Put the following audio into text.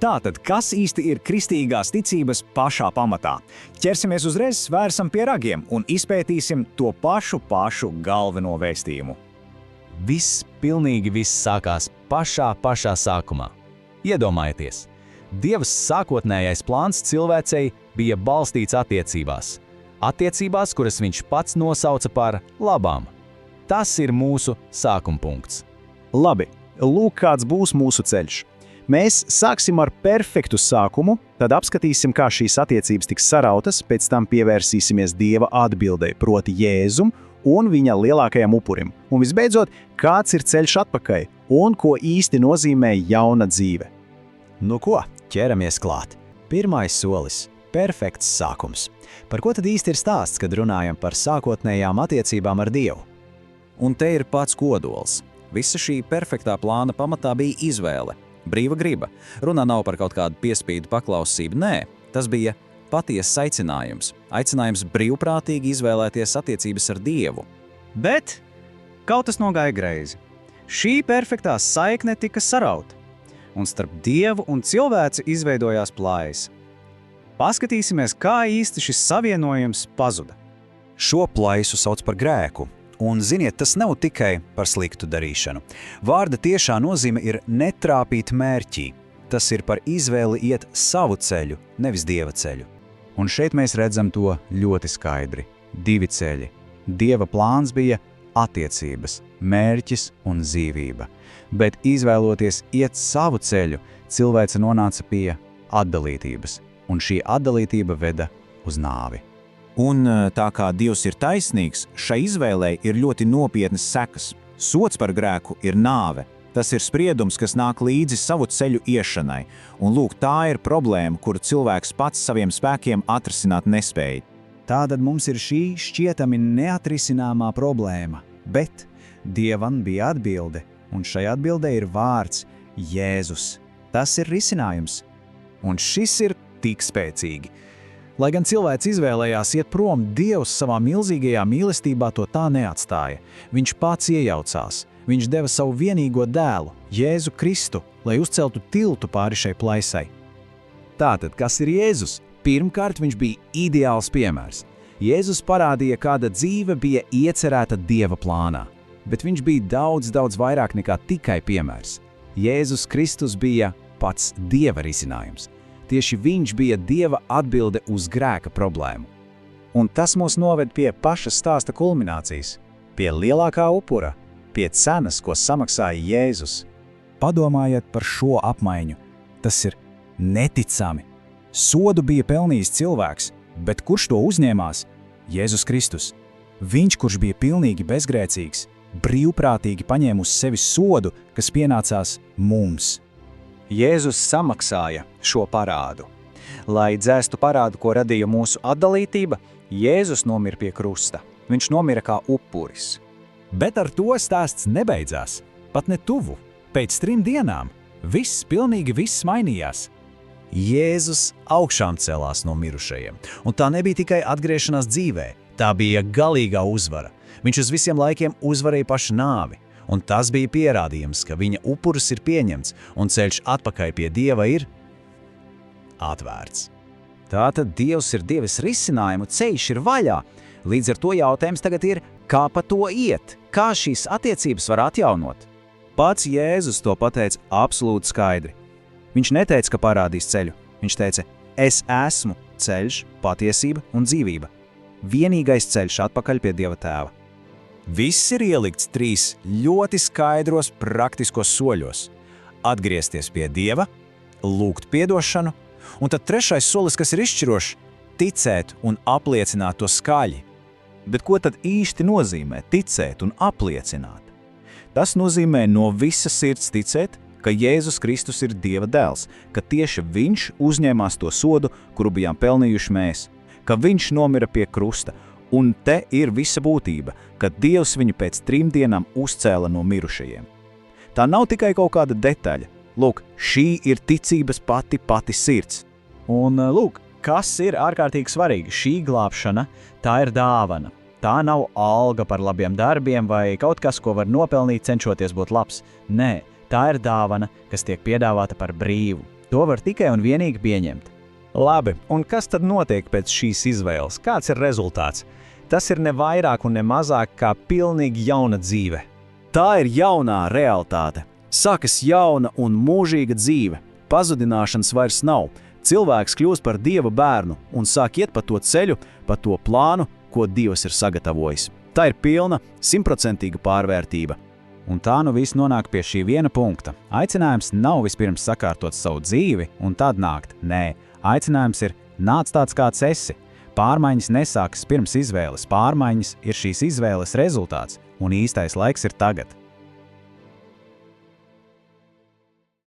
Tātad, kas īsti ir kristīgās ticības pašā pamatā? Ķersimies uzreiz, svērsam pie ragiem un izpētīsim to pašu galveno vēstījumu. Pilnīgi viss sākās pašā sākumā. Iedomājieties, Dieva sākotnējais plāns cilvēcei bija balstīts attiecībās. Attiecībās, kuras viņš pats nosauca par labām. Tas ir mūsu sākuma punkts. Labi, lūk, kāds būs mūsu ceļš. Mēs sāksim ar perfektu sākumu, tad apskatīsim, kā šīs attiecības tiks sarautas, pēc tam pievērsīsimies Dieva atbildei, proti Jēzum un viņa lielākajam upurim. Un visbeidzot, kāds ir ceļš atpakaļ un ko īsti nozīmē jauna dzīve. Nu ko, ķeramies klāt. Pirmais solis – perfekts sākums. Par ko tad īsti ir stāsts, kad runājam par sākotnējām attiecībām ar Dievu? Un te ir pats kodols. Visa šī perfektā plāna pamatā bija izvēle. Brīva griba. Runā nav par kaut kādu piespīdu paklausību, nē, tas bija patiesas aicinājums. Aicinājums brīvprātīgi izvēlēties attiecības ar Dievu. Bet kaut kas nogāja greizi. Šī perfektā saikne tika sarauta, un starp Dievu un cilvēci izveidojās plājas. Paskatīsimies, kā īsti šis savienojums pazuda. Šo plaisu sauc par grēku. Un, ziniet, tas nav tikai par sliktu darīšanu. Vārda tiešā nozīme ir netrāpīt mērķī. Tas ir par izvēli iet savu ceļu, nevis Dieva ceļu. Un šeit mēs redzam to ļoti skaidri. Divi ceļi. Dieva plāns bija attiecības, mērķis un dzīvība. Bet izvēloties iet savu ceļu, cilvēce nonāca pie atdalītības. Un šī atdalītība veda uz nāvi. Un tā kā Dievs ir taisnīgs, šai izvēlei ir ļoti nopietnas sekas. Sods par grēku ir nāve. Tas ir spriedums, kas nāk līdzi savu ceļu iešanai. Un lūk, tā ir problēma, kuru cilvēks pats saviem spēkiem atrisināt nespēja. Tātad mums ir šī šķietami neatrisināmā problēma. Bet Dievam bija atbilde, un šai atbildē ir vārds Jēzus. Tas ir risinājums. Un šis ir tik spēcīgi. Lai gan cilvēks izvēlējās iet prom, Dievs savā milzīgajā mīlestībā to tā neatstāja. Viņš pats iejaucās. Viņš deva savu vienīgo dēlu, Jēzu Kristu, lai uzceltu tiltu pāri šai plaisai. Tātad, kas ir Jēzus? Pirmkārt, viņš bija ideāls piemērs. Jēzus parādīja, kāda dzīve bija iecerēta Dieva plānā. Bet viņš bija daudz vairāk nekā tikai piemērs. Jēzus Kristus bija pats Dieva risinājums. Tieši viņš bija Dieva atbilde uz grēka problēmu. Un tas mūs noved pie paša stāsta kulminācijas, pie lielākā upura, pie cenas, ko samaksāja Jēzus. Padomājiet par šo apmaiņu. Tas ir neticami. Sodu bija pelnījis cilvēks, bet kurš to uzņēmās? Jēzus Kristus. Viņš, kurš bija pilnīgi bezgrēcīgs, brīvprātīgi paņēma uz sevi sodu, kas pienācās mums. Jēzus samaksāja šo parādu. Lai dzēstu parādu, ko radīja mūsu atdalītība, Jēzus nomira pie krusta. Viņš nomira kā upuris. Bet ar to stāsts nebeidzās. Pat ne tuvu. Pēc 3 dienām pilnīgi viss mainījās. Jēzus augšām celās no mirušajiem. Un tā nebija tikai atgriešanās dzīvē. Tā bija galīgā uzvara. Viņš uz visiem laikiem uzvarēja pašu nāvi. Un tas bija pierādījums, ka viņa upuris ir pieņemts un ceļš atpakaļ pie Dieva ir atvērts. Tātad Dievs ir devis risinājumu, ceļš ir vaļā. Līdz ar to jautājums tagad ir, kā pa to iet? Kā šīs attiecības var atjaunot? Pats Jēzus to pateica absolūti skaidri. Viņš neteica, ka parādīs ceļu. Viņš teica, es esmu ceļš, patiesība un dzīvība. Vienīgais ceļš atpakaļ pie Dieva tēva. Viss ir ielikts 3 ļoti skaidros praktiskos soļos. Atgriezties pie Dieva, lūgt piedošanu, un tad 3. solis, kas ir izšķirošs, ticēt un apliecināt to skaļi. Bet ko tad īsti nozīmē ticēt un apliecināt? Tas nozīmē no visas sirds ticēt, ka Jēzus Kristus ir Dieva dēls, ka tieši viņš uzņēmās to sodu, kuru bijām pelnījuši mēs, ka viņš nomira pie krusta. Un te ir visa būtība, ka Dievs viņu pēc 3 dienām uzcēla no mirušajiem. Tā nav tikai kaut kāda detaļa. Lūk, šī ir ticības pati sirds. Un lūk, kas ir ārkārtīgi svarīgi? Šī glābšana, tā ir dāvana. Tā nav alga par labiem darbiem vai kaut kas, ko var nopelnīt, cenšoties būt labs. Nē, tā ir dāvana, kas tiek piedāvāta par brīvu. To var tikai un vienīgi pieņemt. Labi, un kas tad notiek pēc šīs izvēles? Kāds ir rezultāts? Tas ir ne vairāk un ne mazāk kā pilnīgi jauna dzīve. Tā ir jaunā realitāte. Sākas jauna un mūžīga dzīve. Pazudināšanas vairs nav. Cilvēks kļūst par Dieva bērnu un sāk iet pa to ceļu, pa to plānu, ko Dievs ir sagatavojis. Tā ir pilna, 100% pārvērtība. Un tā nu viss nonāk pie šī viena punkta. Aicinājums nav vispirms sakārtot savu dzīvi un tad nākt. Nē, aicinājums ir nāc tāds, kāds esi. Pārmaiņas nesākas pirms izvēles, pārmaiņas ir šīs izvēles rezultāts, un īstais laiks ir tagad.